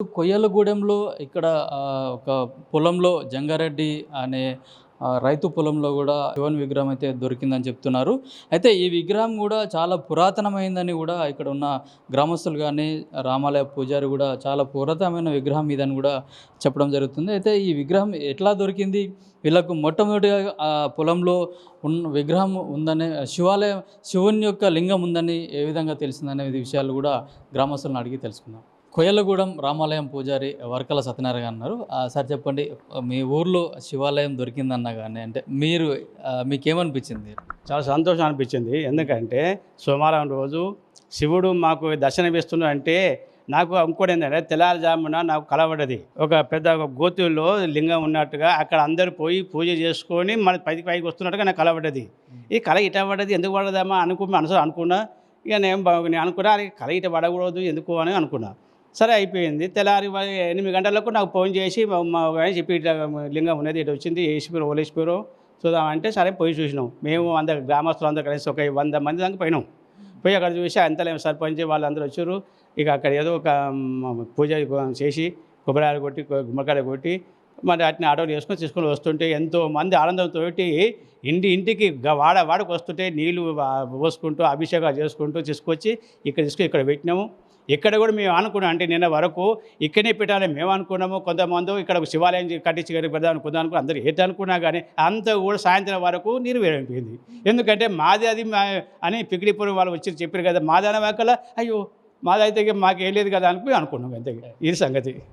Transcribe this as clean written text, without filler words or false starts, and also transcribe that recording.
కొయ్యలగూడెంలో ఇక్కడ ఒక పొలంలో జంగారెడ్డి అనే రైతు పొలంలో గూడా శివుని విగ్రహం అయితే దొరికిందని చెప్తున్నారు. అయితే ఈ విగ్రహం గూడా చాలా పురాతనమైందని గూడా ఇక్కడ ఉన్న గ్రామస్తులు గానీ, రామాలయ పూజారి గూడా చాలా పురాతనమైన విగ్రహం ఇదని గూడా చెప్పడం జరుగుతుంది. అయితే ఈ విగ్రహం ఎట్లా దొరికింది? వీళ్ళకు మొట్టమొదటిగా పొలంలో విగ్రహం ఉందని శివుని యొక్క లింగం ఉందని ఏ విధంగా తెలిసిందనే విషయాలు గూడా గ్రామస్తులను అడిగి తెలుసుకుందాం. కొయ్యలగూడెం రామాలయం పూజారి వర్కల సత్యనారాయణ అన్నారు. సార్ చెప్పండి, మీ ఊర్లో శివాలయం దొరికిందన్నా గానీ అంటే మీకేమనిపించింది? చాలా సంతోషం అనిపించింది. ఎందుకంటే సోమవారం రోజు శివుడు మాకు దర్శనమిస్తున్నాడు అంటే నాకు ఇంకోటి ఏంటంటే తెల్లారుజామున నాకు కలవడది ఒక పెద్ద గోతుల్లో లింగం ఉన్నట్టుగా అక్కడ అందరూ పోయి పూజ చేసుకొని మన పైకి వస్తున్నట్టుగా నాకు కలవడది. ఈ కళ ఇట పడ్డది, ఎందుకు పడదామా మనసు అనుకున్నా. ఇక నేను అనుకున్నా అది కళ ఇట పడకూడదు ఎందుకు అని అనుకున్నా. సరే అయిపోయింది. తెల్లారి 8 గంటలకు నాకు ఫోన్ చేసి మా చెప్పి ఇట్లా లింగం ఉన్నది, ఇటు వచ్చింది, వేసిపోయారు ఓలేసిపోయారు చూద్దామంటే సరే పోయి చూసినాం. మేము గ్రామస్తులు అందరూ కలిసి ఒక 100 మంది దాకా పోయినాం. పోయి అక్కడ చూసి అంతలేము సర్పంచ్ వాళ్ళందరూ వచ్చారు. ఇక అక్కడ ఏదో ఒక పూజ చేసి కొబ్బరికాయలు కొట్టి గుమ్మడికాయలు కొట్టి మరి వాటిని ఆటోలు వేసుకొని తీసుకొని వస్తుంటే ఎంతోమంది ఆనందంతో ఇంటికి వాడకు వస్తుంటే నీళ్ళు పోసుకుంటూ అభిషేకాలు చేసుకుంటూ తీసుకొచ్చి ఇక్కడ పెట్టినాము. ఇక్కడ కూడా మేము అనుకున్నాం, అంటే నిన్న వరకు ఇక్కడనే పెట్టాలని మేము అనుకున్నాము. కొంతమంది ఇక్కడ శివాలయం కట్టించి పెడదాం అనుకున్నాం, అందరూ అనుకున్నా కానీ అంతా కూడా సాయంత్రం వరకు నెరవేరైపోయింది. ఎందుకంటే మాది అది అని పికిడిపురం వాళ్ళు వచ్చి చెప్పారు కదా, మాది అనే వాకల్లా అయ్యో మాది అయితే మాకు ఏం లేదు కదా అనుకున్నాం. అంతే ఇది సంగతి.